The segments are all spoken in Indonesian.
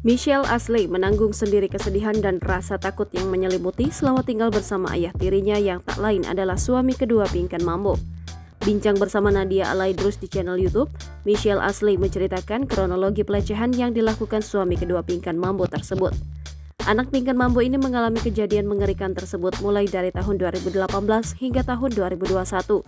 Michelle Ashley menanggung sendiri kesedihan dan rasa takut yang menyelimuti selama tinggal bersama ayah tirinya yang tak lain adalah suami kedua Pinkan Mambo. Bincang bersama Nadia Alaidrus di channel YouTube, Michelle Ashley menceritakan kronologi pelecehan yang dilakukan suami kedua Pinkan Mambo tersebut. Anak Pinkan Mambo ini mengalami kejadian mengerikan tersebut mulai dari tahun 2018 hingga tahun 2021.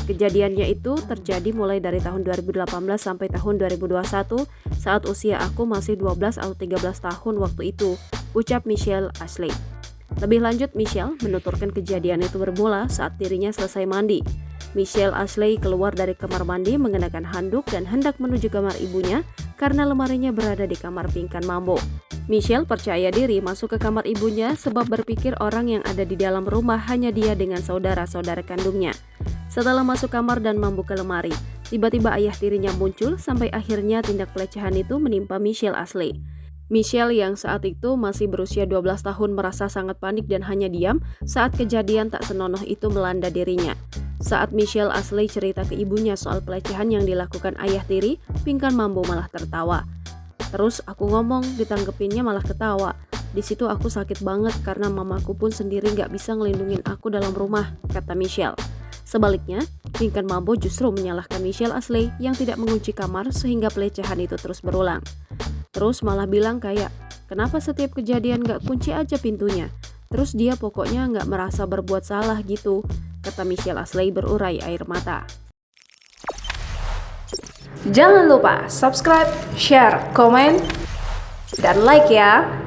Kejadiannya itu terjadi mulai dari tahun 2018 sampai tahun 2021 saat usia aku masih 12 atau 13 tahun waktu itu, ucap Michelle Ashley. Lebih lanjut, Michelle menuturkan kejadian itu bermula saat dirinya selesai mandi. Michelle Ashley keluar dari kamar mandi mengenakan handuk dan hendak menuju kamar ibunya karena lemarinya berada di kamar Pinkan Mambo. Michelle percaya diri masuk ke kamar ibunya sebab berpikir orang yang ada di dalam rumah hanya dia dengan saudara-saudara kandungnya. Setelah masuk kamar dan membuka lemari, tiba-tiba ayah tirinya muncul sampai akhirnya tindak pelecehan itu menimpa Michelle Ashley. Michelle yang saat itu masih berusia 12 tahun merasa sangat panik dan hanya diam saat kejadian tak senonoh itu melanda dirinya. Saat Michelle Ashley cerita ke ibunya soal pelecehan yang dilakukan ayah tiri, Pinkan Mambo malah tertawa. Terus aku ngomong, ditanggepinnya malah ketawa. Di situ aku sakit banget karena mamaku pun sendiri gak bisa ngelindungin aku dalam rumah, kata Michelle. Sebaliknya, Pinkan Mambo justru menyalahkan Michelle Ashley yang tidak mengunci kamar sehingga pelecehan itu terus berulang. Terus malah bilang kayak, kenapa setiap kejadian gak kunci aja pintunya? Terus dia pokoknya gak merasa berbuat salah gitu, kata Michelle Ashley berurai air mata. Jangan lupa subscribe, share, komen, dan like ya!